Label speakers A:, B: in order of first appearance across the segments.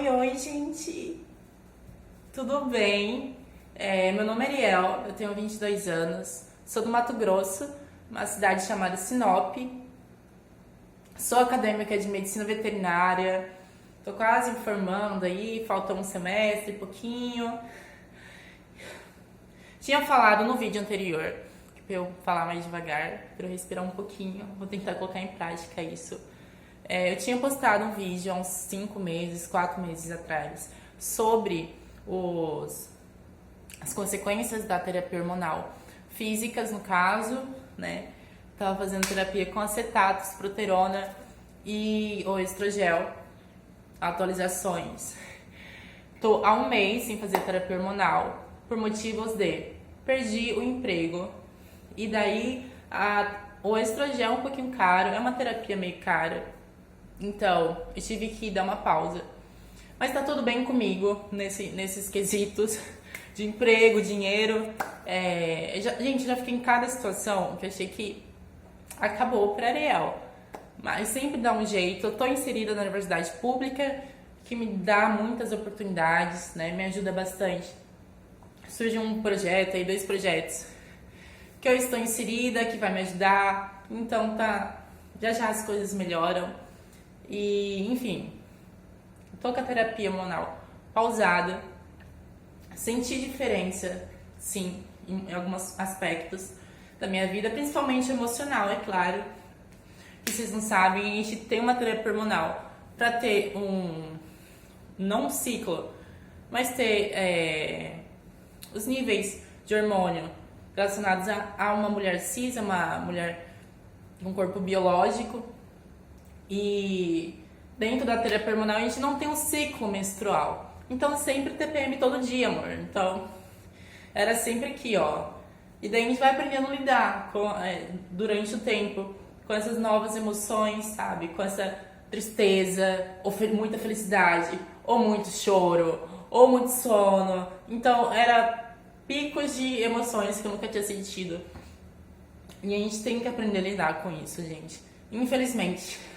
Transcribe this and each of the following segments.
A: Oi, gente! Tudo bem? Meu nome é Ariel, eu tenho 22 anos, sou do Mato Grosso, uma cidade chamada Sinop. Sou acadêmica de medicina veterinária, tô quase me formando aí, falta um semestre, pouquinho. Tinha falado no vídeo anterior, que pra eu falar mais devagar, pra eu respirar um pouquinho, vou tentar colocar em prática isso. Eu tinha postado um vídeo há uns 5 meses, 4 meses atrás, sobre as consequências da terapia hormonal, físicas no caso, né? Tava fazendo terapia com acetatos, proterona e o estrogel, atualizações. Tô há um mês sem fazer terapia hormonal, por motivos de perdi o emprego, e daí o estrogel é um pouquinho caro, é uma terapia meio cara. Então, eu tive que dar uma pausa. Mas tá tudo bem comigo nesses quesitos de emprego, dinheiro. Gente, já fiquei em cada situação que eu achei que acabou pra Ariel. Mas sempre dá um jeito. Eu tô inserida na universidade pública, que me dá muitas oportunidades, né? Me ajuda bastante. Surge um projeto aí, 2 projetos, que eu estou inserida, que vai me ajudar. Então já as coisas melhoram. E, enfim, tô com a terapia hormonal pausada, senti diferença, sim, em alguns aspectos da minha vida, principalmente emocional, é claro. Que vocês não sabem, a gente tem uma terapia hormonal para ter não um ciclo, mas ter os níveis de hormônio relacionados a uma mulher cis, a uma mulher com corpo biológico. E dentro da terapia hormonal a gente não tem um ciclo menstrual. Então sempre TPM todo dia, amor. Então era sempre aqui, ó. E daí a gente vai aprendendo a lidar durante o tempo com essas novas emoções, sabe? Com essa tristeza, ou muita felicidade, ou muito choro, ou muito sono. Então era picos de emoções que eu nunca tinha sentido. E a gente tem que aprender a lidar com isso, gente. Infelizmente.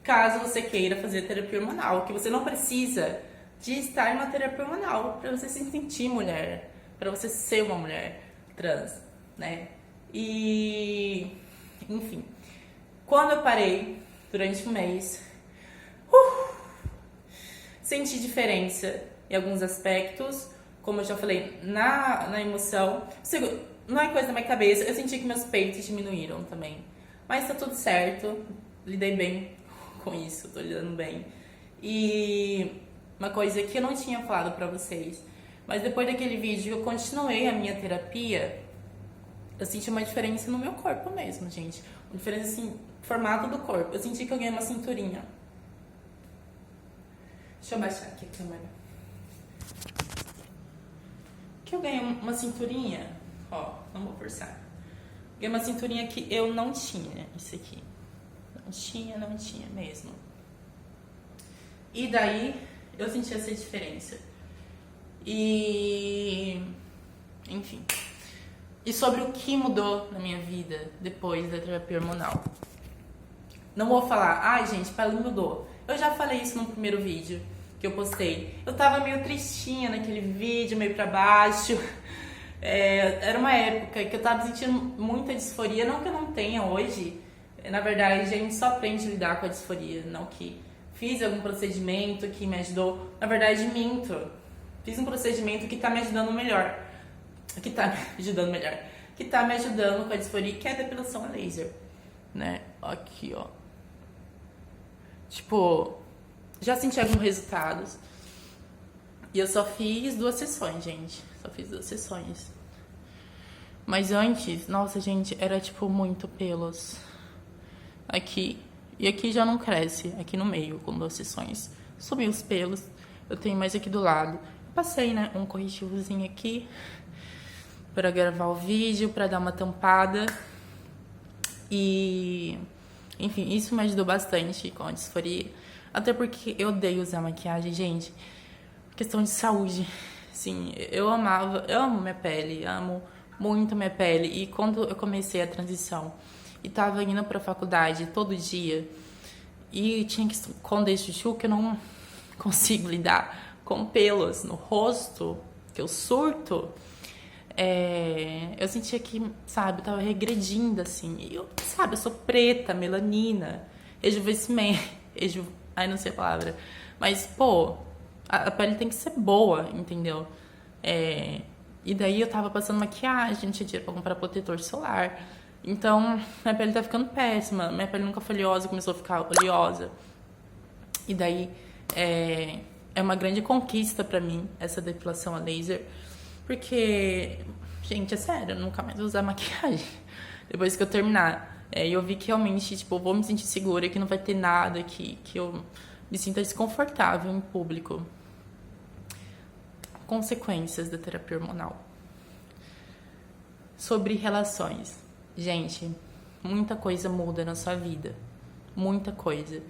A: Caso você queira fazer terapia hormonal, que você não precisa de estar em uma terapia hormonal para você se sentir mulher, para você ser uma mulher trans, né? E, enfim, quando eu parei durante um mês, senti diferença em alguns aspectos, como eu já falei, na emoção. Não é coisa da minha cabeça, eu senti que meus peitos diminuíram também, mas tá tudo certo, lidei bem com isso, tô lidando bem. E uma coisa que eu não tinha falado pra vocês, mas depois daquele vídeo eu continuei a minha terapia, eu senti uma diferença no meu corpo mesmo, gente. Uma diferença assim, formato do corpo. Eu senti que eu ganhei uma cinturinha. Deixa eu baixar aqui a câmera. Que eu ganhei uma cinturinha, ó, não vou forçar. Ganhei uma cinturinha que eu não tinha, isso aqui. Não tinha mesmo. E daí eu senti essa diferença. E, enfim. E sobre o que mudou na minha vida depois da terapia hormonal. Não vou falar, ai gente, para mudou. Eu já falei isso no primeiro vídeo que eu postei. Eu tava meio tristinha naquele vídeo, meio pra baixo. Era uma época que eu tava sentindo muita disforia, não que eu não tenha hoje. Na verdade, a gente só aprende a lidar com a disforia, não que fiz algum procedimento que me ajudou. Na verdade, minto. Fiz um procedimento que tá me ajudando melhor. Que tá me ajudando com a disforia, que é a depilação a laser, né? Aqui, ó. Tipo, já senti alguns resultados. E eu só fiz 2 sessões, gente. Só fiz 2 sessões. Mas antes, nossa, gente, era tipo muito pelos aqui, e aqui já não cresce, aqui no meio, com 2 sessões. Sumiu os pelos, eu tenho mais aqui do lado. Passei, né, um corretivozinho aqui para gravar o vídeo, para dar uma tampada. E, enfim, isso me ajudou bastante com a disforia. Até porque eu odeio usar maquiagem, gente. Questão de saúde. Sim, eu amo minha pele, amo muito minha pele. E quando eu comecei a transição e tava indo pra faculdade todo dia, e tinha que esconder chuchu, que eu não consigo lidar com pelos no rosto, que eu surto, eu sentia que, sabe, eu tava regredindo, assim. E eu, sabe, eu sou preta, melanina, rejuvenescimento, ai, não sei a palavra. Mas, pô, a pele tem que ser boa, entendeu? E daí eu tava passando maquiagem, não tinha dinheiro pra comprar protetor solar. Então, minha pele tá ficando péssima. Minha pele nunca foi oleosa, começou a ficar oleosa. E daí, é uma grande conquista pra mim, essa depilação a laser. Porque, gente, é sério, eu nunca mais vou usar maquiagem depois que eu terminar. E eu vi que realmente, tipo, eu vou me sentir segura, que não vai ter nada que eu me sinta desconfortável em público. Consequências da terapia hormonal. Sobre relações. Gente, muita coisa muda na sua vida. Muita coisa.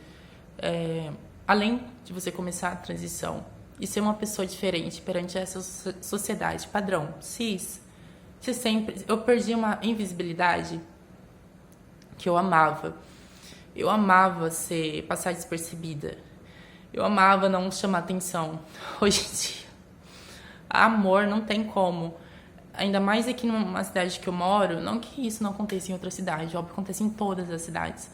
A: Além de você começar a transição e ser uma pessoa diferente perante essa sociedade padrão cis, eu perdi uma invisibilidade que eu amava. Eu amava passar despercebida. Eu amava não chamar atenção. Hoje em dia, amor não tem como. Ainda mais aqui numa cidade que eu moro, não que isso não aconteça em outra cidade, óbvio, acontece em todas as cidades.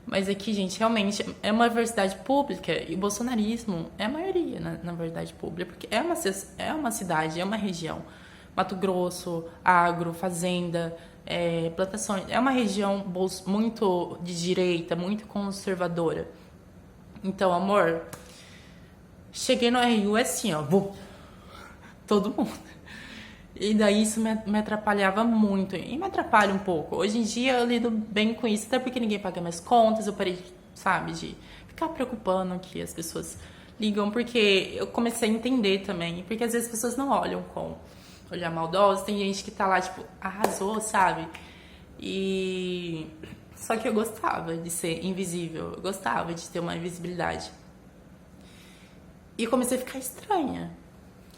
A: Mas aqui, gente, realmente é uma universidade pública e o bolsonarismo é a maioria na verdade pública, porque é uma cidade, é uma região. Mato Grosso, agro, fazenda, plantações. É uma região muito de direita, muito conservadora. Então, amor, cheguei no RU assim, ó, todo mundo. E daí isso me atrapalhava muito. E me atrapalha um pouco. Hoje em dia eu lido bem com isso, até porque ninguém paga minhas contas. Eu parei, sabe, de ficar preocupando que as pessoas ligam, porque eu comecei a entender também. Porque às vezes as pessoas não olham com olhar maldoso. Tem gente que tá lá, tipo, arrasou, sabe? E só que eu gostava de ser invisível. Eu gostava de ter uma invisibilidade. E eu comecei a ficar estranha.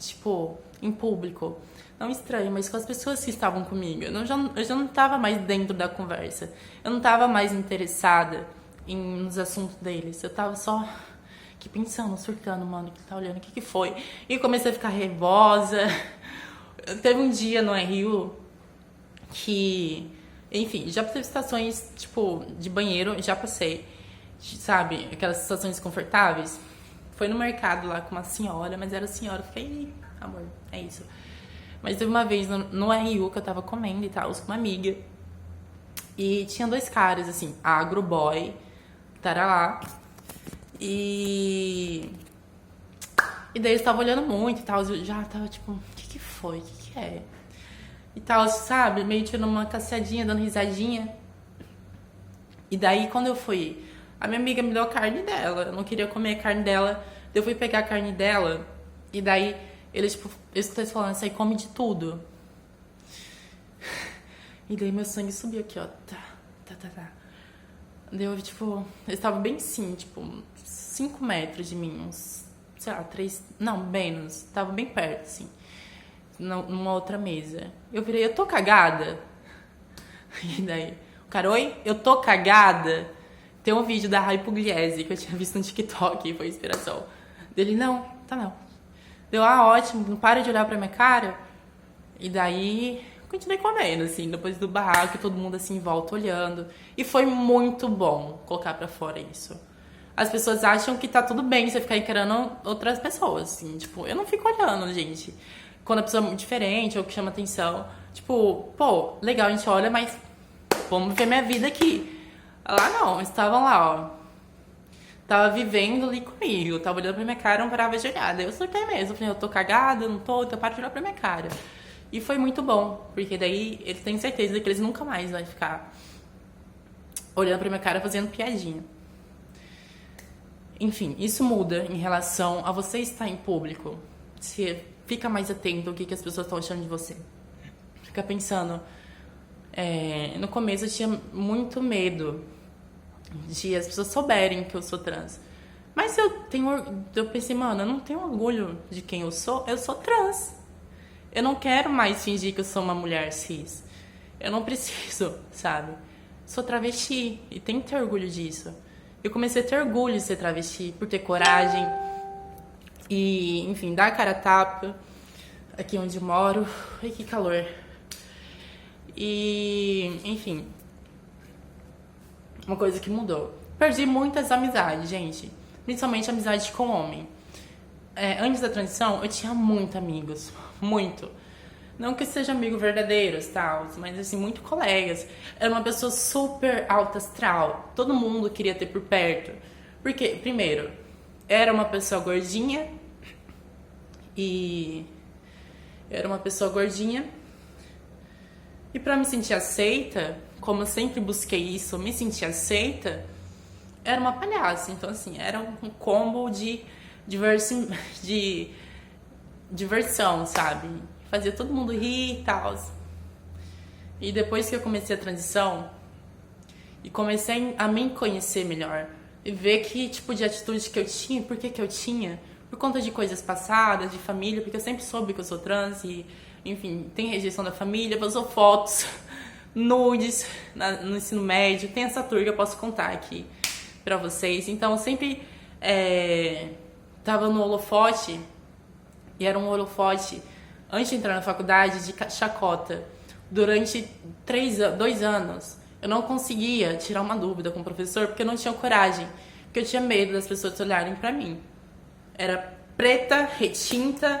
A: Tipo, em público. Não estranho, mas com as pessoas que estavam comigo. Eu já não estava mais dentro da conversa. Eu não estava mais interessada nos assuntos deles. Eu estava só aqui pensando, surtando, mano, que tá olhando, o que foi? E comecei a ficar nervosa. Teve um dia no RU que, enfim, já passei situações, tipo, de banheiro, já passei, sabe, aquelas situações desconfortáveis. Foi no mercado lá com uma senhora, mas era senhora, eu fiquei, amor, é isso. Mas teve uma vez no RU que eu tava comendo e tal, com uma amiga. E tinha dois caras, assim, agroboy, tarará. E daí eles estavam olhando muito e tal. Eu já tava tipo, o que foi? O que é? E tal, sabe? Meio tirando uma casseadinha, dando risadinha. E daí quando eu fui, a minha amiga me deu a carne dela. Eu não queria comer a carne dela. Eu fui pegar a carne dela. E daí eles, tipo, eles estão falando, isso aí come de tudo. E daí meu sangue subiu aqui, ó. Tá. Daí eu, tipo, eles estavam bem sim, tipo, 5 metros de mim, uns, sei lá, 3, não, menos. Tava bem perto, assim, numa outra mesa. Eu virei, eu tô cagada? E daí, o cara, oi, eu tô cagada? Tem um vídeo da Rai Pugliese que eu tinha visto no TikTok, foi inspiração. Dele, não, tá não. Deu, ótimo, não para de olhar pra minha cara. E daí, continuei comendo, assim, depois do barraco, todo mundo, assim, em volta, olhando. E foi muito bom colocar pra fora isso. As pessoas acham que tá tudo bem você ficar encarando outras pessoas, assim, tipo, eu não fico olhando, gente. Quando a pessoa é muito diferente ou que chama atenção, tipo, pô, legal, a gente olha, mas vamos ver minha vida aqui. Lá não, eles estavam lá, ó. Tava vivendo ali comigo, tava olhando pra minha cara, não parava de olhar. Daí eu surtei mesmo, eu falei, eu tô cagada, não tô, então para de olhar pra minha cara. E foi muito bom, porque daí eles têm certeza que eles nunca mais vão ficar olhando pra minha cara fazendo piadinha. Enfim, isso muda em relação a você estar em público. Você fica mais atento ao que as pessoas estão achando de você. Fica pensando. No começo eu tinha muito medo de as pessoas souberem que eu sou trans. Mas eu pensei, mano, eu não tenho orgulho de quem eu sou trans. Eu não quero mais fingir que eu sou uma mulher cis. Eu não preciso, sabe? Sou travesti e tenho que ter orgulho disso. Eu comecei a ter orgulho de ser travesti, por ter coragem, E, enfim, dar a cara a tapa aqui onde eu moro. Ai, que calor. E, enfim, uma coisa que mudou. Perdi muitas amizades, gente. Principalmente amizade com homem. Antes da transição, eu tinha muitos amigos. Muito. Não que sejam amigos verdadeiros, tal, mas assim, muito colegas. Era uma pessoa super alta astral. Todo mundo queria ter por perto. Porque, primeiro, era uma pessoa gordinha. E pra me sentir aceita, como eu sempre busquei isso, me sentir aceita, era uma palhaça. Então, assim, era um combo de diversão, sabe? Fazia todo mundo rir e tal. E depois que eu comecei a transição e comecei a me conhecer melhor e ver que tipo de atitude que eu tinha, por que eu tinha, por conta de coisas passadas, de família, porque eu sempre soube que eu sou trans e, enfim, tem rejeição da família, vazou fotos, nudes no ensino médio, tem essa tour que eu posso contar aqui pra vocês. Então, eu sempre tava no holofote, e era um holofote, antes de entrar na faculdade, de chacota. Durante 2 anos, eu não conseguia tirar uma dúvida com o professor, porque eu não tinha coragem, porque eu tinha medo das pessoas olharem pra mim. Era preta, retinta,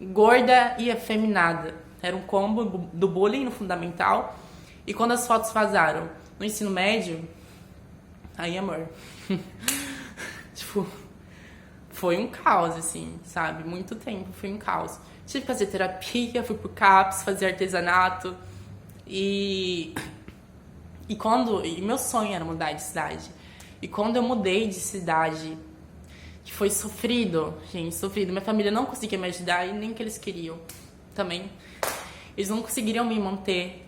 A: gorda e afeminada. Era um combo do bullying no fundamental. E quando as fotos vazaram no ensino médio, aí, amor, tipo, foi um caos, assim, sabe? Muito tempo, foi um caos. Tive que fazer terapia, fui pro CAPS, fazer artesanato. E meu sonho era mudar de cidade. E quando eu mudei de cidade, que foi sofrido, gente, sofrido. Minha família não conseguia me ajudar e nem que eles queriam também. Eles não conseguiriam me manter.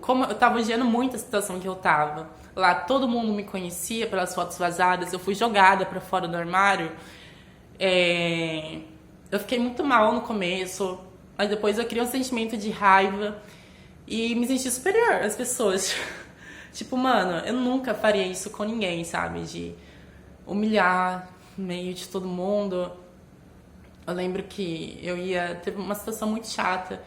A: Como eu tava odiando muito a situação que eu tava. Lá todo mundo me conhecia pelas fotos vazadas, eu fui jogada pra fora do armário. Eu fiquei muito mal no começo, mas depois eu criei um sentimento de raiva e me senti superior às pessoas. Tipo, mano, eu nunca faria isso com ninguém, sabe? De humilhar no meio de todo mundo. Eu lembro que teve uma situação muito chata.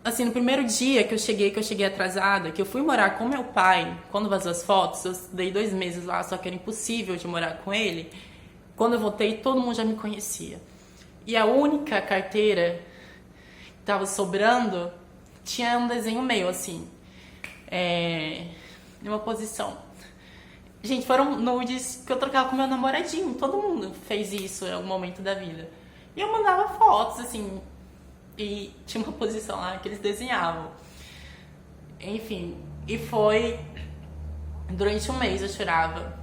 A: Assim, no primeiro dia que eu cheguei atrasada, que eu fui morar com meu pai, quando vazou as fotos, eu estudei 2 meses lá, só que era impossível de morar com ele. Quando eu voltei, todo mundo já me conhecia. E a única carteira que tava sobrando tinha um desenho meu, assim, em uma posição. Gente, foram nudes que eu trocava com meu namoradinho. Todo mundo fez isso em algum momento da vida. E eu mandava fotos, assim, e tinha uma posição lá que eles desenhavam. Enfim, e foi... Durante um mês eu chorava.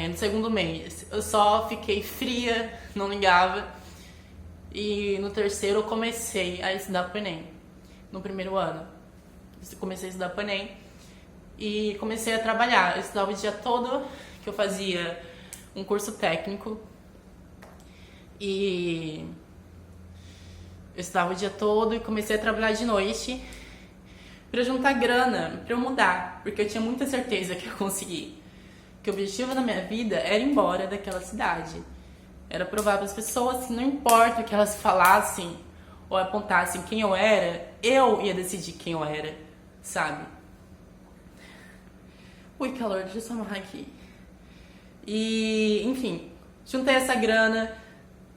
A: No segundo mês eu só fiquei fria, não ligava. E no terceiro eu comecei a estudar pro Enem. No primeiro ano eu comecei a estudar pro Enem e comecei a trabalhar. Eu estudava o dia todo, que eu fazia um curso técnico. E eu estudava o dia todo e comecei a trabalhar de noite pra juntar grana, pra eu mudar, porque eu tinha muita certeza que eu consegui. Que o objetivo da minha vida era ir embora daquela cidade. Era provar para as pessoas que não importa o que elas falassem ou apontassem quem eu era, eu ia decidir quem eu era, sabe? Ui, calor, deixa eu só amarrar aqui. E, enfim, juntei essa grana,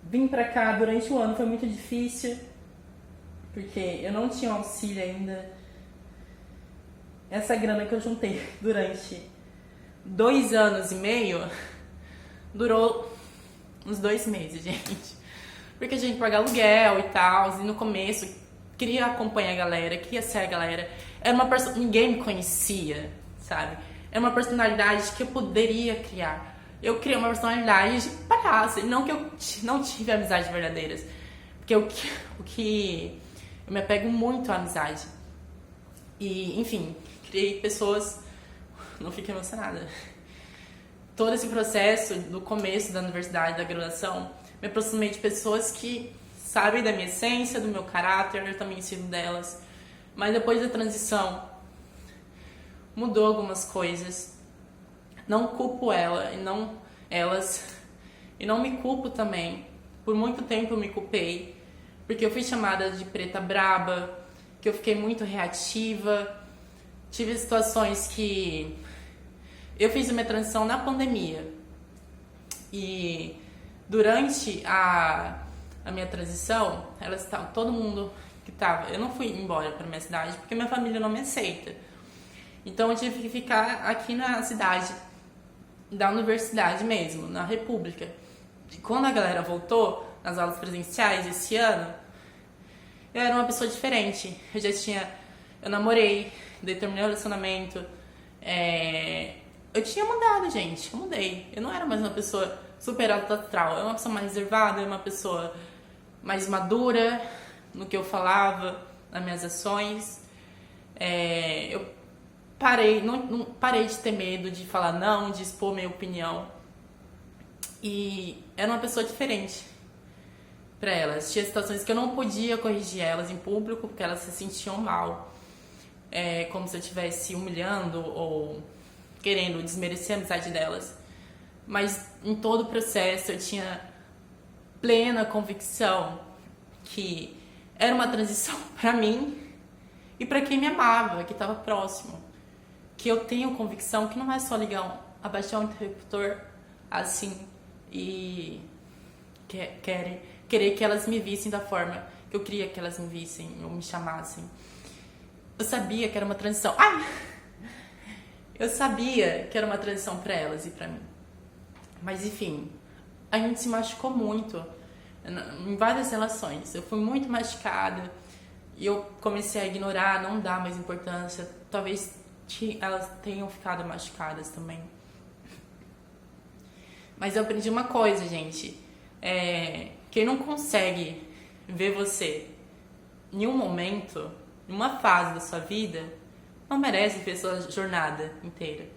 A: vim pra cá durante o ano, foi muito difícil, porque eu não tinha auxílio ainda. Essa grana que eu juntei durante 2 anos e meio durou uns 2 meses, gente. Porque a gente paga aluguel e tal, e no começo queria acompanhar a galera, queria ser a galera. Era uma pessoa, ninguém me conhecia, sabe? Era uma personalidade que eu poderia criar. Eu criei uma personalidade de palhaça, e não que eu não tive amizades verdadeiras. Porque eu me apego muito à amizade. E, enfim, criei pessoas... Não fiquei emocionada. Todo esse processo do começo da universidade, da graduação, me aproximei de pessoas que sabem da minha essência, do meu caráter, eu também ensino delas. Mas depois da transição, mudou algumas coisas. Não culpo ela e não elas e não me culpo também. Por muito tempo eu me culpei, porque eu fui chamada de preta braba, que eu fiquei muito reativa. Tive situações que eu fiz a minha transição na pandemia. E durante a minha transição, elas estavam, todo mundo que estava, eu não fui embora para minha cidade porque minha família não me aceita. Então eu tive que ficar aqui na cidade da universidade mesmo, na República. E quando a galera voltou nas aulas presenciais esse ano, eu era uma pessoa diferente. Eu namorei, terminei o relacionamento. Eu tinha mudado, gente. Eu mudei. Eu não era mais uma pessoa super alta astral. Eu era uma pessoa mais reservada, uma pessoa mais madura no que eu falava, nas minhas ações. Eu não parei de ter medo de falar não, de expor minha opinião. E era uma pessoa diferente para elas. Tinha situações que eu não podia corrigir elas em público porque elas se sentiam mal. Como se eu estivesse humilhando ou querendo desmerecer a amizade delas. Mas em todo o processo eu tinha plena convicção que era uma transição para mim e para quem me amava, que estava próximo. Que eu tenho convicção que não é só abaixar um interruptor assim e querer que elas me vissem da forma que eu queria que elas me vissem ou me chamassem. Eu sabia que era uma transição. Eu sabia que era uma transição para elas e para mim. Mas enfim, a gente se machucou muito em várias relações. Eu fui muito machucada e eu comecei a ignorar, não dar mais importância. Talvez elas tenham ficado machucadas também. Mas eu aprendi uma coisa, gente. Quem não consegue ver você em um momento, em uma fase da sua vida, não merece ver sua jornada inteira.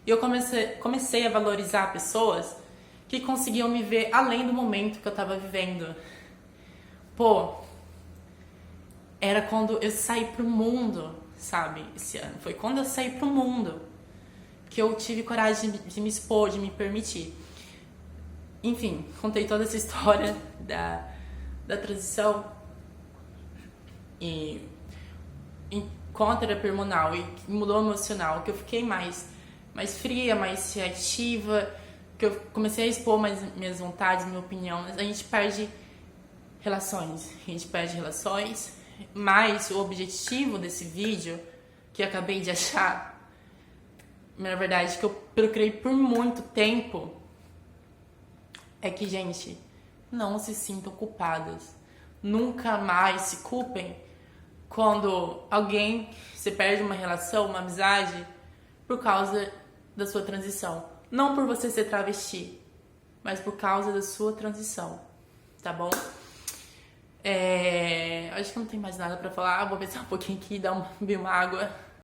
A: E eu comecei a valorizar pessoas que conseguiam me ver além do momento que eu estava vivendo. Era quando eu saí pro mundo, sabe? Esse ano. Foi quando eu saí pro mundo que eu tive coragem de me expor, de me permitir. Enfim, contei toda essa história da transição e com a terapia hormonal e mudou o emocional, que eu fiquei mais fria, mais reativa, que eu comecei a expor mais minhas vontades, minha opinião. A gente perde relações, mas o objetivo desse vídeo, que eu acabei de achar, na verdade, que eu procurei por muito tempo, é que, gente, não se sintam culpadas. Nunca mais se culpem quando você perde uma relação, uma amizade, por causa da sua transição. Não por você ser travesti, mas por causa da sua transição, tá bom? Acho que não tem mais nada pra falar. Vou pensar um pouquinho aqui, beber uma água.